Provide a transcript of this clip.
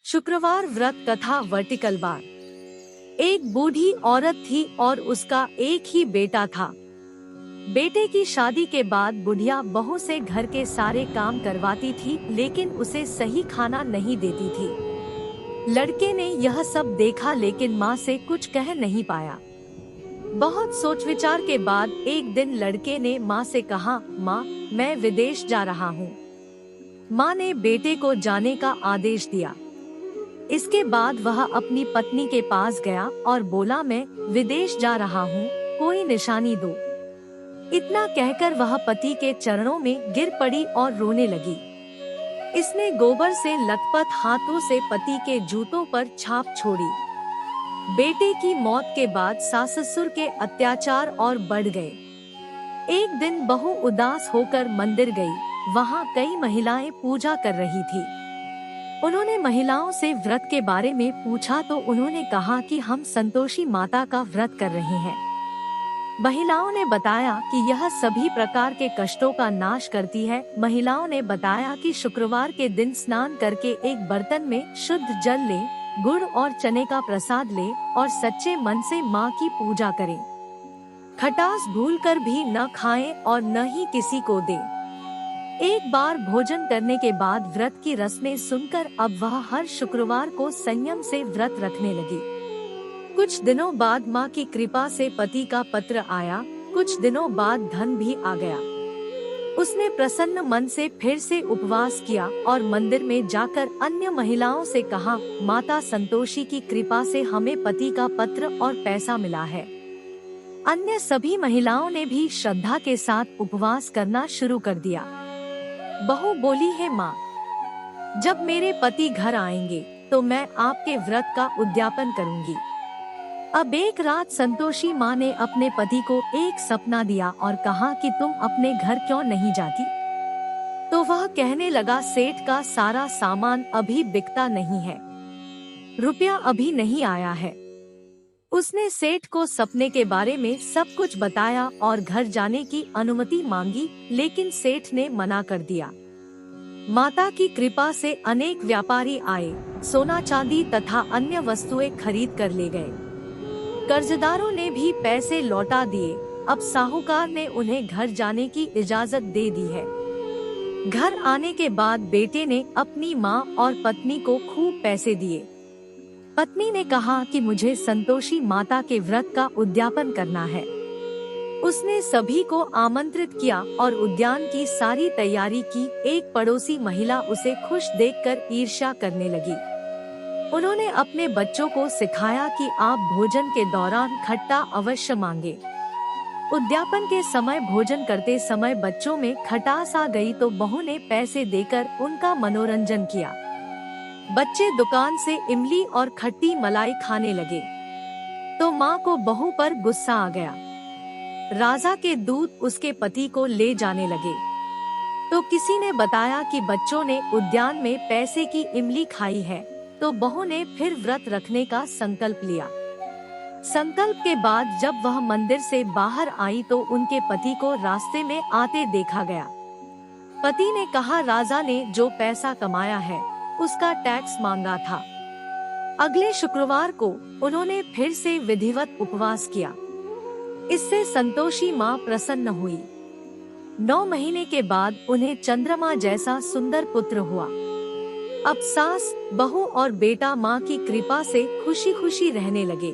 शुक्रवार व्रत कथा वर्टिकल बार। एक बूढ़ी औरत थी और उसका एक ही बेटा था। बेटे की शादी के बाद बुढ़िया बहू से घर के सारे काम करवाती थी, लेकिन उसे सही खाना नहीं देती थी। लड़के ने यह सब देखा, लेकिन माँ से कुछ कह नहीं पाया। बहुत सोच विचार के बाद एक दिन लड़के ने माँ से कहा, माँ, मैं विदेश जा रहा हूँ। माँ ने बेटे को जाने का आदेश दिया। इसके बाद वह अपनी पत्नी के पास गया और बोला, मैं विदेश जा रहा हूँ, कोई निशानी दो। इतना कहकर वह पति के चरणों में गिर पड़ी और रोने लगी। इसने गोबर से लथपथ हाथों से पति के जूतों पर छाप छोड़ी। बेटे की मौत के बाद सास ससुर के अत्याचार और बढ़ गए। एक दिन बहू उदास होकर मंदिर गई। वहाँ कई महिलाएं पूजा कर रही थी। उन्होंने महिलाओं से व्रत के बारे में पूछा तो उन्होंने कहा कि हम संतोषी माता का व्रत कर रहे हैं। महिलाओं ने बताया कि यह सभी प्रकार के कष्टों का नाश करती है। महिलाओं ने बताया कि शुक्रवार के दिन स्नान करके एक बर्तन में शुद्ध जल ले, गुड़ और चने का प्रसाद ले और सच्चे मन से माँ की पूजा करें। खटास भूलकर भी न खाएं और न ही किसी को दें। एक बार भोजन करने के बाद व्रत की रस्में सुनकर अब वह हर शुक्रवार को संयम से व्रत रखने लगी। कुछ दिनों बाद माँ की कृपा से पति का पत्र आया। कुछ दिनों बाद धन भी आ गया। उसने प्रसन्न मन से फिर से उपवास किया और मंदिर में जाकर अन्य महिलाओं से कहा, माता संतोषी की कृपा से हमें पति का पत्र और पैसा मिला है। अन्य सभी महिलाओं ने भी श्रद्धा के साथ उपवास करना शुरू कर दिया। बहू बोली है, माँ, जब मेरे पति घर आएंगे तो मैं आपके व्रत का उद्यापन करूंगी। अब एक रात संतोषी माँ ने अपने पति को एक सपना दिया और कहा कि तुम अपने घर क्यों नहीं जाती? तो वह कहने लगा, सेठ का सारा सामान अभी बिकता नहीं है, रुपया अभी नहीं आया है। उसने सेठ को सपने के बारे में सब कुछ बताया और घर जाने की अनुमति मांगी, लेकिन सेठ ने मना कर दिया। माता की कृपा से अनेक व्यापारी आए, सोना चांदी तथा अन्य वस्तुएं खरीद कर ले गए। कर्जदारों ने भी पैसे लौटा दिए। अब साहूकार ने उन्हें घर जाने की इजाजत दे दी है। घर आने के बाद बेटे ने अपनी माँ और पत्नी को खूब पैसे दिए। पत्नी ने कहा कि मुझे संतोषी माता के व्रत का उद्यापन करना है। उसने सभी को आमंत्रित किया और उद्यान की सारी तैयारी की। एक पड़ोसी महिला उसे खुश देखकर ईर्ष्या करने लगी। उन्होंने अपने बच्चों को सिखाया कि आप भोजन के दौरान खट्टा अवश्य मांगे। उद्यापन के समय भोजन करते समय बच्चों में खटास आ गई तो बहू ने पैसे देकर उनका मनोरंजन किया। बच्चे दुकान से इमली और खट्टी मलाई खाने लगे तो माँ को बहू पर गुस्सा आ गया। राजा के दूत उसके पति को ले जाने लगे तो किसी ने बताया कि बच्चों ने उद्यान में पैसे की इमली खाई है। तो बहू ने फिर व्रत रखने का संकल्प लिया। संकल्प के बाद जब वह मंदिर से बाहर आई तो उनके पति को रास्ते में आते देखा गया। पति ने कहा, राजा ने जो पैसा कमाया है उसका टैक्स मांगा था। अगले शुक्रवार को उन्होंने फिर से विधिवत उपवास किया। इससे संतोषी माँ प्रसन्न हुई। 9 महीने के बाद उन्हें चंद्रमा जैसा सुंदर पुत्र हुआ। अब सास, बहू और बेटा माँ की कृपा से खुशी खुशी रहने लगे।